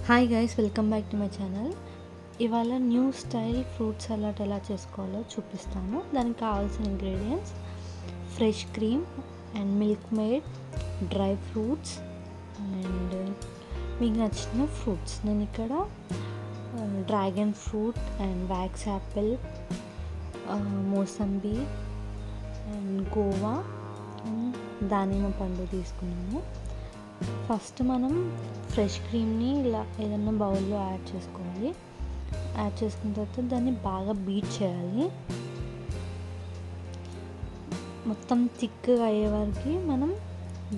Hi guys, welcome back to my channel. ఇవాళ new style fruit salad ఎలా చేసుకోవాలో చూపిస్తాను. దానికి కావాల్సిన ingredients: fresh cream and milk made, dry fruits and మీకు నచ్చిన ఫ్రూట్స్. నేను ఇక్కడ dragon fruit and wax Apple, mosambi and Goa and దానిమ్మ పండు తీసుకున్నాను. ఫస్ట్ మనం ఫ్రెష్ క్రీమ్ని ఇలా ఏదైనా బౌల్లో యాడ్ చేసుకోవాలి. యాడ్ చేసుకున్న తర్వాత దాన్ని బాగా బీట్ చేయాలి. మొత్తం థిక్గా అయ్యే వరకు మనం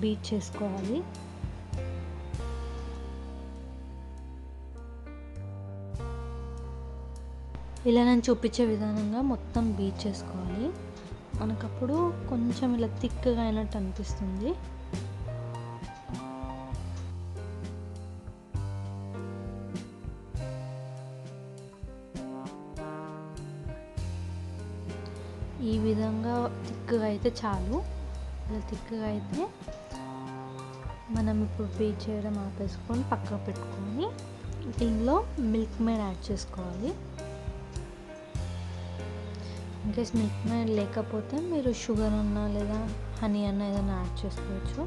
బీట్ చేసుకోవాలి. ఇలా నేను చూపించే విధానంగా మొత్తం బీట్ చేసుకోవాలి. మనకప్పుడు కొంచెం ఇలా థిక్గా అయినట్టు అనిపిస్తుంది. ఈ విధంగా థిక్గా అయితే చాలు. ఇలా థిక్గా అయితే మనం ఇప్పుడు బీట్ చేయడం ఆపేసుకొని పక్కకు పెట్టుకొని దీనిలో మిల్క్ మేడ్ యాడ్ చేసుకోవాలి. ఇన్కేస్ మిల్క్ మేడ్ లేకపోతే మీరు షుగర్ అన్నా లేదా హనీ అన్నా ఏదైనా యాడ్ చేసుకోవచ్చు.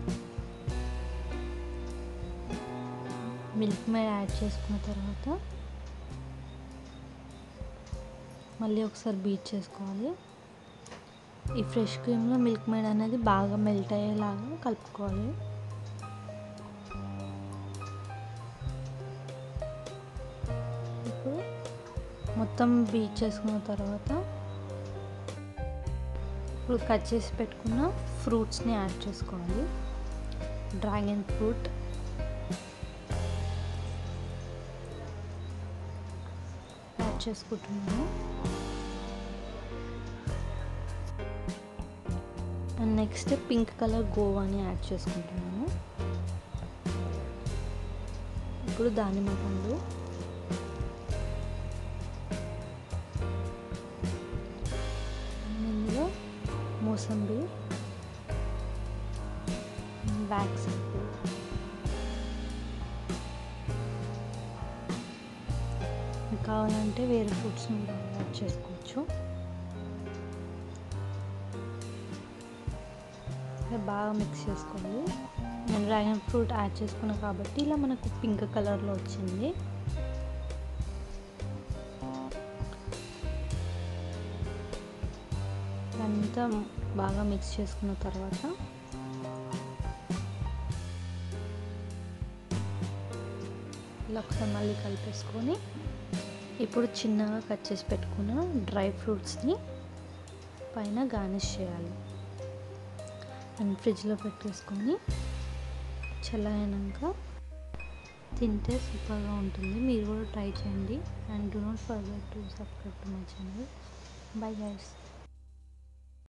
మిల్క్ మేడ్ యాడ్ చేసుకున్న తర్వాత మళ్ళీ ఒకసారి బీట్ చేసుకోవాలి. ఈ ఫ్రెష్ క్రీమ్లో మిల్క్ మేడ్ అనేది బాగా మెల్ట్ అయ్యేలాగా కలుపుకోవాలి. ఇప్పుడు మొత్తం బీట్ చేసుకున్న తర్వాత ఇప్పుడు కట్ చేసి పెట్టుకున్న ఫ్రూట్స్ని యాడ్ చేసుకోవాలి. డ్రాగన్ ఫ్రూట్, యాడ్ చేసుకుంటున్నాను. అండ్ నెక్స్ట్ పింక్ కలర్ గోవాని యాడ్ చేసుకుంటున్నాను. ఇప్పుడు దానిమ్మ పండు, ఇందులో మోసంబి, వ్యాక్స్ యాపిల్, కావాలంటే వేరే ఫ్రూట్స్ని కూడా యాడ్ చేసుకోవచ్చు. బాగా మిక్స్ చేసుకోవాలి. నేను డ్రాగన్ ఫ్రూట్ యాడ్ చేసుకున్నాను కాబట్టి ఇలా మనకు పింక్ కలర్లో వచ్చింది. అంతా బాగా మిక్స్ చేసుకున్న తర్వాత ఇలా ఒకసారి మళ్ళీ కలిపేసుకొని ఇప్పుడు చిన్నగా కట్ చేసి పెట్టుకున్న డ్రై ఫ్రూట్స్ని పైన గార్నిష్ చేయాలి. అండ్ ఫ్రిడ్జ్లో పెట్టేసుకొని చల్లైనాక తింటే సూపర్గా ఉంటుంది. మీరు కూడా ట్రై చేయండి. And do not forget to subscribe to my channel. Bye guys.